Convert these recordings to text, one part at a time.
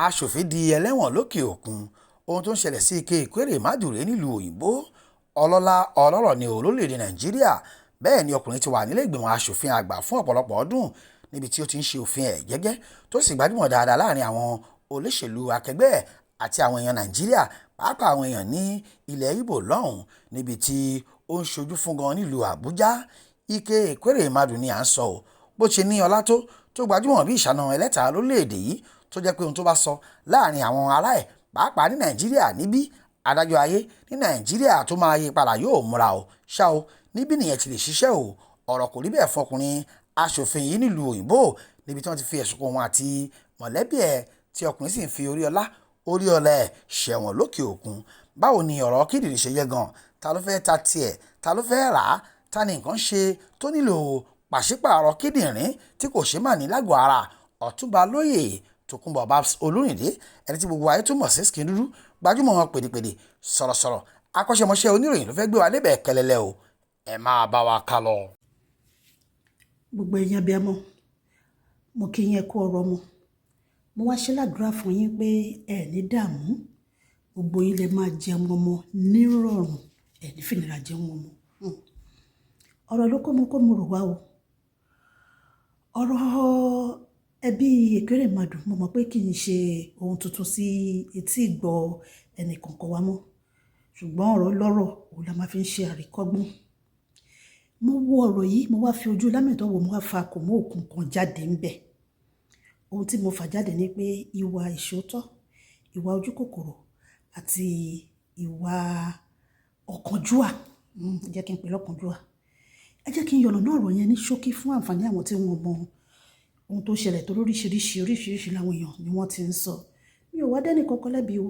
Aṣòfin di ẹlẹ́wọ̀n lókè òkun. Ohun tó ń ṣẹlẹ̀ sí Ike Ekweremadu rèé nílùú òyìnbó. Ọlọ́lá ọlọ́rọ̀ ní orílẹ̀-èdè Nàìjíríà. Bẹ́ẹ̀ ni ọkùnrin ti wà nílé ìgbìmọ̀ aṣòfin àgbà fún ọ̀pọ̀lọpọ̀ ọdún níbi tí ó ti ń ṣe òfin ẹ̀ gẹ́gẹ́ tó sì gbajúmọ̀ dáadáa láàrin àwọn olóṣèlú akẹgbẹ́ ẹ̀ àti àwọn èèyàn Nàìjíríà, pàápàá àwọn èèyàn ní ilẹ̀ Ìgbò lọ́hùn níbi tí ó ń ṣojú fún gan nílùú Àbújá. Ike Ekweremadu ni à ń sọ ọ́ bó ṣe ní ọlá tó gbajúmọ̀ bí ìṣáná ẹlẹ́ta lórílẹ̀-èdè yìí tó jẹ́ pé ohun tó bá sọ láàrin àwọn ará ẹ̀ pàápàá ní Nàìjíríà níbí adájọ́ ayé ní Nàìjíríà tó máa yí padà yóò múra o ṣá o níbí nìyẹn ti lè ṣiṣẹ́ o. Ọ̀rọ̀ kò rí bẹ́ẹ̀ fọkùnrin aṣòfin yìí nílùú òyìnbó níbi tí wọ́n ti fi ẹ̀sùn kan òun àti mọ̀lẹ́bí ẹ̀ tí ọkùnrin sì ń fi orí ọlá ẹ̀ ṣẹ̀wọ̀n lókè òkun. Báwo ni ọ̀rọ̀ kíndìnrín ṣe yẹ gan? Ta ló fẹ́ ta tiẹ̀? Ta ló fẹ́ rà á? Ta ni nǹkan ṣe tó nílò pàṣípààrọ̀ kíndìnrín tí kò ṣe má ní lágọ̀ọ́ ara? Ọ̀túnba lóyè Tòkunbọ̀ Babs Olúrìndé, ẹni tí gbogbo ayé túmọ̀ sí Skin Dúdú, gbajúmọ̀ pèdèpèdè sọ̀rọ̀sọ̀rọ̀ akọ́ṣẹ́mọṣẹ́ oníròyìn ló fẹ́ gbé wa débẹ̀ kẹlẹ́lẹ́ o. Ẹ máa bá wa ká lọ. Gbogbo ẹ̀yin abiyamọ, mo kí yín kú ọ̀rọ̀ ọmọ. Mo wá ṣe ládùúrà fún yín pé ẹ ní dààmú, gbogbo yín lè máa jẹun ọmọ nírọ̀rùn, ẹ ní fìnira jẹun ọmọ. Ọ̀rọ̀ ló kó mo rò wá o. Ọ̀rọ̀ ẹbí Ekweremadu mo mọ̀ pé kì í ṣe ohun tuntun sí etí ìgbọ́ ẹnì kankan wa mọ́, ṣùgbọ́n ọ̀rọ̀ lọ́rọ̀ òun la máa fi ń ṣe àríkọ́gbọ́n. Mo wo ọ̀rọ̀ yìí, mo wá fi ojú lámẹ̀tọ́ wo, mo wá fa kò mọ́ òkun kan jáde ń bẹ̀. Ohun tí mo fà jáde ni pé ìwà ìṣòótọ́, ìwà ojúkòkòrò àti ìwà ọ̀kánjúà, jẹ́ kí n pè lọ́kánjúà. Ẹ jẹ́ kí n yọ̀nà ọ̀rọ̀ yẹn ní ṣókí fún àǹfààní àwọn tí wọ́n mọ ohun tó ṣẹlẹ̀ tó oríṣiríṣi láwọn èèyàn ni wọ́n ti ń sọ. Mi ò wá dẹ́nì kankan lẹ́bi o,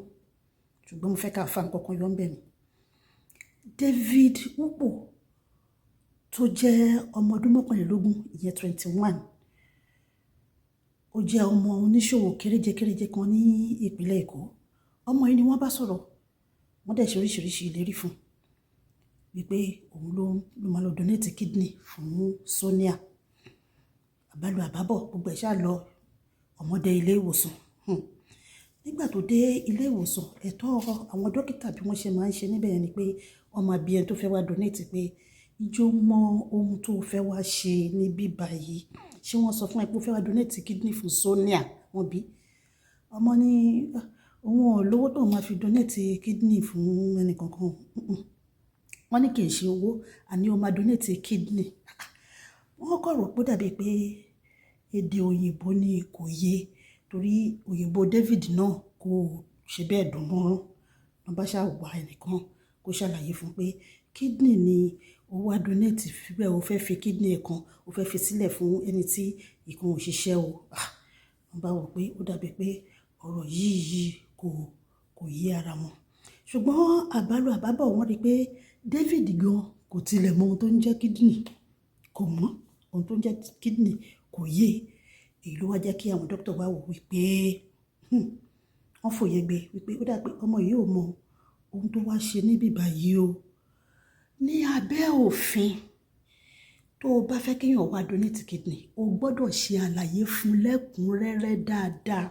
ṣùgbọ́n mo fẹ́ ká fa nǹkan kan yọ ń bẹ̀ ni. David Upo tó jẹ́ ọmọ ọdún 21, ìyẹn 21, ó jẹ́ ọmọ oníṣòwò kéréje kan ní ìpínlẹ̀ Èkó. Ọmọ yìí ni wọ́n bá sọ̀rọ̀, wọ́n dẹ̀ ṣe oríṣiríṣi ìlérí fún wípé òun ló máa lọ donate kidney fún Sonia. Àbálò àbábọ̀ gbogbo ẹ̀ ṣáà lọ, ọmọdé ilé ìwòsàn. Nígbà tó dé ilé ìwòsàn, ẹ̀tọ́ àwọn dókítà bí wọ́n ṣe máa ń ṣe níbẹ̀ yẹn ni pé wọ́n máa bi ẹni tó fẹ́ wá donate pé ìjọ mọ ohun tó fẹ́ wá ṣe níbí báyìí, ṣé wọ́n sọ fún ẹ pé ó fẹ́ wá donate kidney fún Sonia? Wọ́n bí ọmọ ní òun ò lówó tó máa fi donate kidney fún ẹnì kankan. Wọ́n ní kì í ṣe owó, àní ó máa donate kidney. Wọ́n kọ̀ rò pé dàbí pé èdè òyìnbó ni kò yé, torí òyìnbó David náà kò ṣe bẹ́ẹ̀ dùn mọ́rán. Wọ́n bá ṣáà wá ẹnìkan kó ṣàlàyé fún pé kidney ni ó wá donate fíbẹ̀, ó fẹ́ fi kidney kan ó fẹ́ fi sílẹ̀ fún ẹni tí ìkan ò ṣiṣẹ́ o. Wọ́n bá wò pé ó dàbí pé ọ̀rọ̀ yìí kò yé ara wọn. Ṣùgbọ́n àbálò àbábọ̀ wọ́n rí pé David gan kò tilẹ̀ mọ ohun tó ń jẹ́ kidney, kò mọ̀ ohun tó ń jẹ́ kidney, kò yé. Èyí ló wá jẹ́ kí àwọn dókítà wá wò wípé wọ́n fòye gbé wípé ó dà pé ọmọ yìí ò mọ ohun tó wá ṣe níbí báyìí o. Ní abẹ́ òfin, tó o bá fẹ́ kéèyàn wá donate kidney, o gbọ́dọ̀ ṣe àlàyé fún lẹ́kùnrẹ́rẹ́ dáadáa.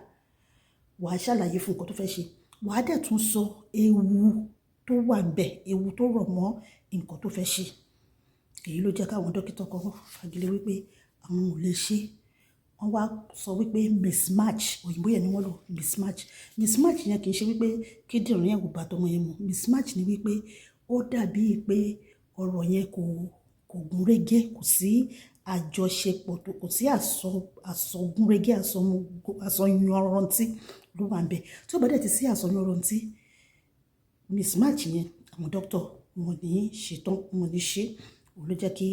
Wàá ṣàlàyé fún nǹkan tó fẹ́ ṣe, wàá dẹ̀ tún sọ ewu tó wà ńbẹ̀, ewu tó rọ̀ mọ́ nǹkan tó fẹ́ ṣe. Èyí ló jẹ́ káwọn dókítà kan fagilé wípé àwọn ò lè ṣe. Wọ́n wá sọ wípé mismatch, òyìnbó yẹn ni wọ́n lò, mismatch. Mismatch yẹn kì í ṣe wípé kíndìnrín yẹn kò bá tọmọ yẹn mu. Mismatch ni wípé ó dàbí pé ọ̀rọ̀ yẹn kò gúnrégé, kò sí àjọṣepọ̀, kò sí àsọgúnrégé, àsọyanrantí ló wà ńbẹ̀. Tí ó bá dẹ̀ ti sí àsọyanrantí, mismatch yẹn àwọn dókítà wọn ní ṣetán, wọn ní ṣe. Òun ló jẹ́ kí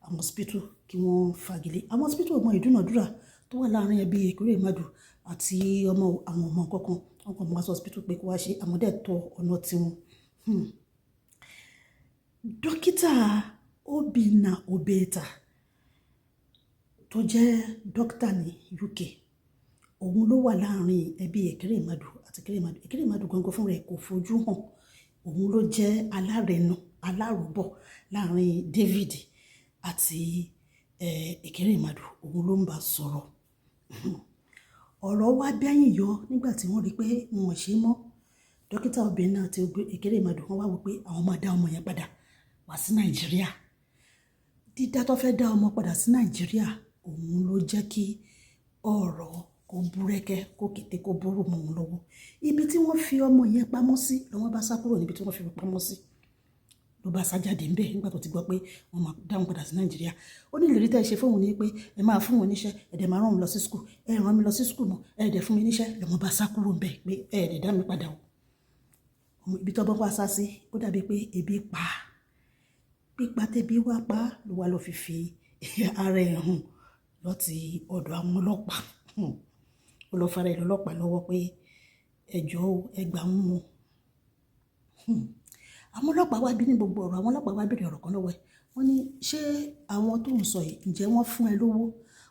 àwọn hospital kí wọ́n fagilé. Àwọn hospital mọ ìdúnàdúrà tó wà láàrin ẹbí Ekweremadu àti àwọn ọmọ kankan. Wọ́n kàn mú wá sí hospital pé kó wá ṣe, àwọn dẹ̀ tọ ọ̀nà tiwọn. Dókítà Obinna Obeta tó jẹ́ dókítà ní UK, òun ló wà láàrin ẹbí Ekweremadu àti Ekweremadu. Ekweremadu gangan fún rẹ̀ kò fojú hàn. Òun ló jẹ́ aláròbọ̀ láàrin David àti Ekweremadu. Òun ló ń bá sọ̀rọ̀. ọ̀rọ̀ wá bẹ́yìn yọ nígbà tí wọ́n rí pé wọn ò ṣe mọ́. Dókítà obìnrin náà àti Ekweremadu wọ́n wá wò pé àwọn máa dá ọmọ yẹn padà wá sí Nàìjíríà. Dídá tó fẹ́ dá ọmọ padà sí Nàìjíríà òun ló jẹ́ kí ọ̀rọ̀ kó búrẹ́kẹ́ kó kété kó búrú mọ́ òun lọ́wọ́. Ibi tí wọ́n fi ọmọ yẹn pamọ́ sí lọ́wọ́ bá sá kúrò níbi tí wọ́n fi pamọ́ sí ló bá sá jáde ńbẹ̀ nígbà tó ti gbọ́ pé wọ́n máa dá wọn padà sí Nàìjíríà. Ó ní ìlérí tẹ́ ẹ ṣe fóun ní pé ẹ máa fún wọn níṣẹ́ ẹ̀dẹ̀ máa rán wọn lọ sí skul rán mi lọ sí skul mọ́ ẹ̀dẹ̀ fún mi níṣẹ́ lọ́wọ́ bá sá kúrò ńbẹ̀ pé ẹ̀ẹ́dẹ̀ dá mi padà o. Ibi tó bá wá sá sí ó dàbí pé ebi pa pípa tẹ́bi wá pa ló wá lọ fi ara ẹ̀ hàn lọ́ti ọ̀dọ̀ àwọn ọlọ́pàá. Ó lọ fara ẹ̀ lọ́lọ́pàá lọ́wọ́ pé ẹjọ́ ẹgbà ń mú. Àwọn ọlọ́pàá wá bí ní gbogbo ọ̀rọ̀ àwọn ọlọ́pàá wá béèrè ọ̀rọ̀ kan lọ́wọ́ ẹ̀. Wọ́n ní ṣé àwọn tó ń sọ yìí ǹjẹ́ wọ́n fún ẹ lówó?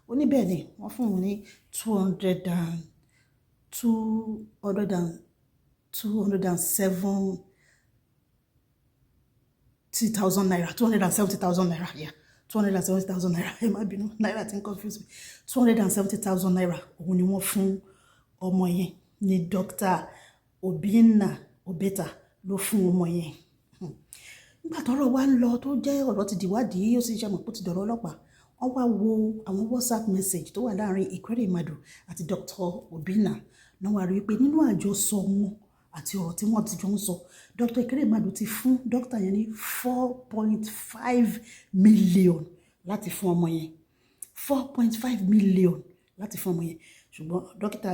Ó ní bẹ́ẹ̀ ni wọ́n fún òun ní 270,000 naira, 270,000 naira, yeah, 270,000 naira. Ẹ má bínú, náírà ti ń confuse me. 270,000 naira òun ni wọ́n fún ọmọ yẹn ní Dr. Obeta ló fún ọmọ yẹn. Nígbà tọ́rọ̀ wá ń lọ tó jẹ́ ọ̀rọ̀ ti dìwádìí ó sì ṣe mọ̀ pé ó ti dọ̀rọ̀ ọlọ́pàá. Wọ́n wá wo àwọn WhatsApp message tó wà láàrin Ekweremadu àti Dr. Obinna náà wá rí i pé nínú àjọsọ wọn àti ọ̀rọ̀ tí wọ́n ti jọ ń sọ Dr. Ekweremadu ti fún dókítà yẹn ní 4.5 million láti fún ọmọ yẹn 4.5 million láti fún ọmọ yẹn ṣùgbọ́n dókítà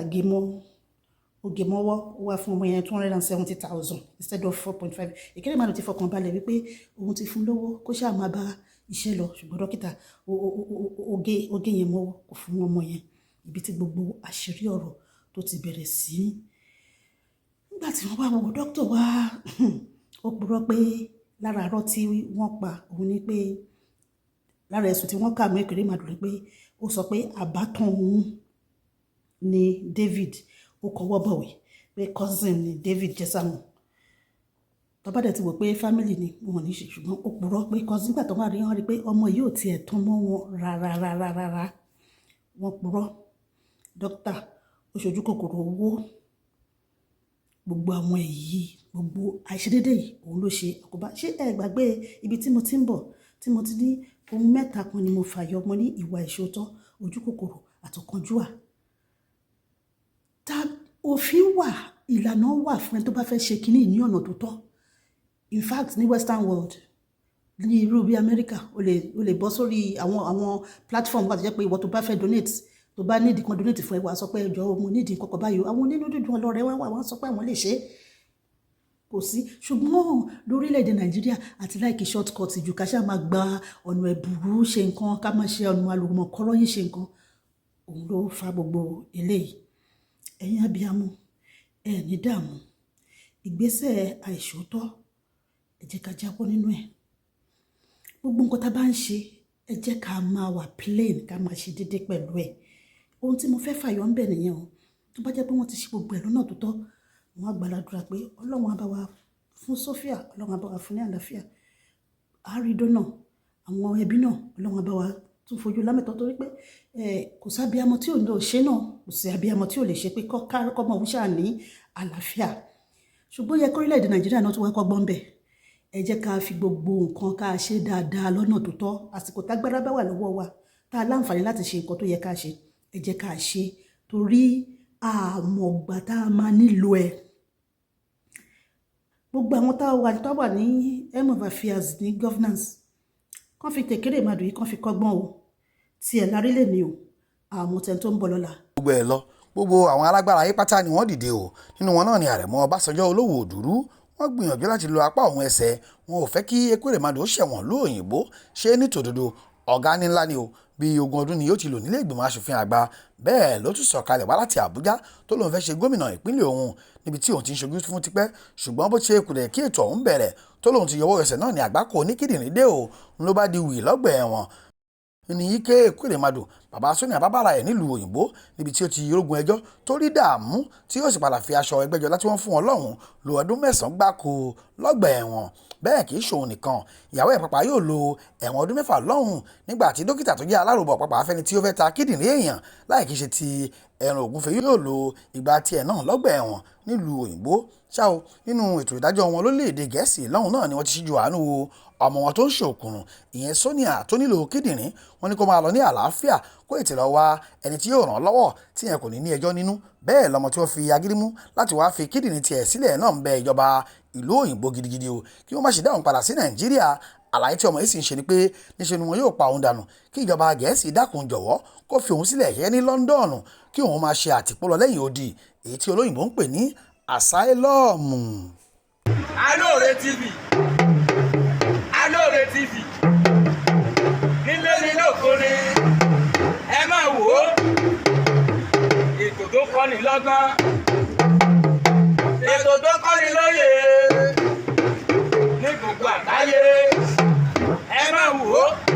Ogemọ́wọ́ ó wá fún ọmọ yẹn 270,000 instead of 4.5. Ekweremadu ti fọkàn balẹ̀ wípé òun ti fún lówó kó ṣáà máa bá iṣẹ́ lọ ṣùgbọ́n dókítà oge yẹn mọ́wọ́ kò fún ọmọ yẹn. Ibi tí gbogbo àṣírí ọ̀rọ̀ tó ti bẹ̀rẹ̀ sí. Nígbà tí wọ́n wá wo dókítà wá ó purọ́ pé lára àárọ̀ tí wọ́n pa òun ni pé lára ẹ̀sùn tí wọ́n kà mọ́ Ekweremadu ni pé ó sọ pé àbátan òun ni David ó kọwọ́ bọ̀wé pé cousin ni David jẹ́ sáwọn. Tọ́ba dẹ̀ ti wò pé family ni wọn ní ṣe ṣùgbọ́n ó purọ́ pé cousin gbà tó wà rí wọn rí pé ọmọ yìí ò tiẹ̀ tán mọ́ wọn rárá. Wọ́n purọ́ dókítà ó ṣojú kòkòrò owó gbogbo àwọn èyí gbogbo àìṣedédé yìí òun ló ṣe àkóbá. Ṣé ẹ gbàgbé ibi tí mo ti ń bọ̀ tí mo ti ní ohun mẹ́ta kan ni mo fàyọ mo ní ìwà ìṣòótọ́ ojú kòkòrò àtọ̀kánjúà. Òfin wà ìlànà wà fún ẹni tó bá fẹ́ ṣe kinní ní ọ̀nà tó tọ́. In fact ní western world ní irú bí America o lè bọ́ sórí àwọn platform wà tó jẹ́ pé ìwọ tó bá fẹ́ donate tó bá nídìí kan donate fún ẹ wá sọ pé ẹjọ́ mo nídìí kọ́kọ́ báyìí àwọn onínú dídùn ọlọ́rẹ́ wá wọ́n sọ pé àwọn lè ṣe kò sí. Ṣùgbọ́n lórílẹ̀‐èdè Nàìjíríà àti láìkí short cut jù ká ṣáà máa gba ọ̀nà ẹ̀bùrú ṣe nǹkan ká máa ṣe ọ̀nà àlùmọ̀kọ́rọ́ yìí ṣe nǹkan òun ló fa gbogbo eléyìí. Ẹ̀yin abiyamọ ẹ ní dààmú ìgbésẹ̀ àìṣòótọ́ ẹ jẹ́ ká jáwọ́ nínú ẹ̀. Gbogbo nǹkan tá a bá ń ṣe ẹ jẹ́ ká máa wà plain ká máa ṣe déédéé pẹ̀lú ẹ̀. Ohun tí mo fẹ́ fàyọ ń bẹ̀ nìyẹn o. Tó bá jẹ́ pé wọ́n ti ṣe gbogbo ẹ̀ lọ́nà tó tọ́ wọ́n á gbàdúrà pé Ọlọ́run á bá wa fún Sophia Ọlọ́run á bá wa fún ní àlàáfíà àrídọ́nà àwọn ẹbí náà Ọlọ́run á bá wa tún fojú lámẹ́tọ́ torí pé kò sí abiyamọ tí ò lè ṣe náà kò sí abiyamọ tí ò lè ṣe pé kọ́mọ òun ṣáà ní àlàáfíà. Ṣùgbọ́n yẹ kórílẹ̀-èdè Nàìjíríà náà tó wá kọ́gbọ́n bẹ̀ ẹ jẹ́ ká fi gbogbo nǹkan ká ṣe dáadáa lọ́nà tó tọ́. Àsìkò tágbára bá wà lọ́wọ́ wa tá a láǹfààní láti ṣe nǹkan tó yẹ ká ṣe ẹ jẹ́ ká ṣe torí àmọ̀gbà tá a máa nílò ẹ̀. Gbogbo àwọn tó wà ní helm of affairs ní governance kàn fi Ekweremadu yìí kàn fi kọ́gbọ́n o tí ẹ̀ lárí lè ní o àwọn tẹ̀ tó ń bọ̀ lọ́la. Gbogbo ẹ̀ lọ gbogbo àwọn alágbára ayé pátá ni wọ́n dìde o nínú wọn náà ni àrẹ̀mọ Ọbásanjọ́ olówó òdúrú. Wọ́n gbìyànjú láti lo apá òun ẹsẹ̀ wọn ò fẹ́ kí Ekweremadu ṣẹ̀wọ̀n lóòyìnbó ṣe ní tòdodo ọ̀gá ní ńlá ni o bí 20 ọdún ni yóò ti lò nílé ìgbìmọ̀ aṣòfin àgbà bẹ́ẹ̀ ló tún sọ̀kalẹ̀ wá láti Àbújá tó lóun fẹ́ ṣe gómìnà ìpínlẹ̀ òun níbi tí òun ti ń ṣojú fún tipẹ́ ṣùgbọ́n bó ṣe kùdẹ̀ kí ètò ọ̀hún bẹ̀rẹ̀ tó lóun ti yọwọ́ ẹsẹ̀ náà ní àgbákò oníkìdìrín dé o ló bá di wì lọ́gbà ẹ̀wọ̀n ní Ike Ekweremadu bàbá Sóní àbábára ẹ̀ nílùú òyìnbó níbi tí ó ti rógun ẹjọ́ tó rí dààmú tí ó sì padà fi aṣọ ẹgbẹ́jọlá tí wọ́n fún wọn lọ́hùn lo ọdún 9 gbáko lọ́gbà ẹ̀wọ̀n bẹ́ẹ̀ kì í ṣòun nìkan ìyàwó ẹ̀ pàpà yóò lo ẹ̀wọ̀n ọdún 6 lọ́hùn nígbà tí dókítà tó jẹ́ aláròbọ̀ pàpà afẹ́ni tí ó fẹ́ ta kíndìnrín èèyàn láì kìí ṣe ti ẹ̀rùn ògúnfe yóò lo ìgbà tiẹ̀ náà lọ́gbà ẹ̀wọ̀n nílùú òyìnbó ṣá o. nínú ètò ìdájọ́ wọn lórílẹ̀‐èdè gẹ̀ẹ́sì lọ́hùn náà ni wọ́n ti ṣíjú àánú wo ọmọ wọn tó ń ṣòkùnrùn ìyẹn Sonia tó nílò kíndìnrín. wọ́n ní kó máa lọ ní àlàáfíà kó ètè lọ wá ẹni tí yóò ràn án lọ́wọ́ tí yẹn kò ní ní ẹjọ́ nínú. bẹ́ẹ̀ lọmọ tí wọ́n fi agídí mú láti wáá fi kíndìnrín tiẹ̀ sílẹ̀ náà ń bẹ ìjọba ìlú òyìnbó gidigidi o kí wọ́n má ṣe dáhùn padà sí Nàìjíríà. àlàyé tí ọmọ yìí sì ń ṣe ni pé níṣe ni wọn yóò pa òun dànù kí ìjọba gẹ̀ẹ́sì dákun jọ̀wọ́ kó fi òun sílẹ̀ yẹ́ ní Lọ́ńdọ̀nù kí òun máa ṣe àtìpó lọ lẹ́yìn odi èyí tí olóyìnbó ń pè ní àsáílọ́ọ̀mù. Alore TV nílé nílé òkúni ẹ máa wò ó ètò tó kọ́ni lọ́gbọ́n ètò tó kọ́ni lóye ní gbogbo àgbáyé ẹ máa wò ó.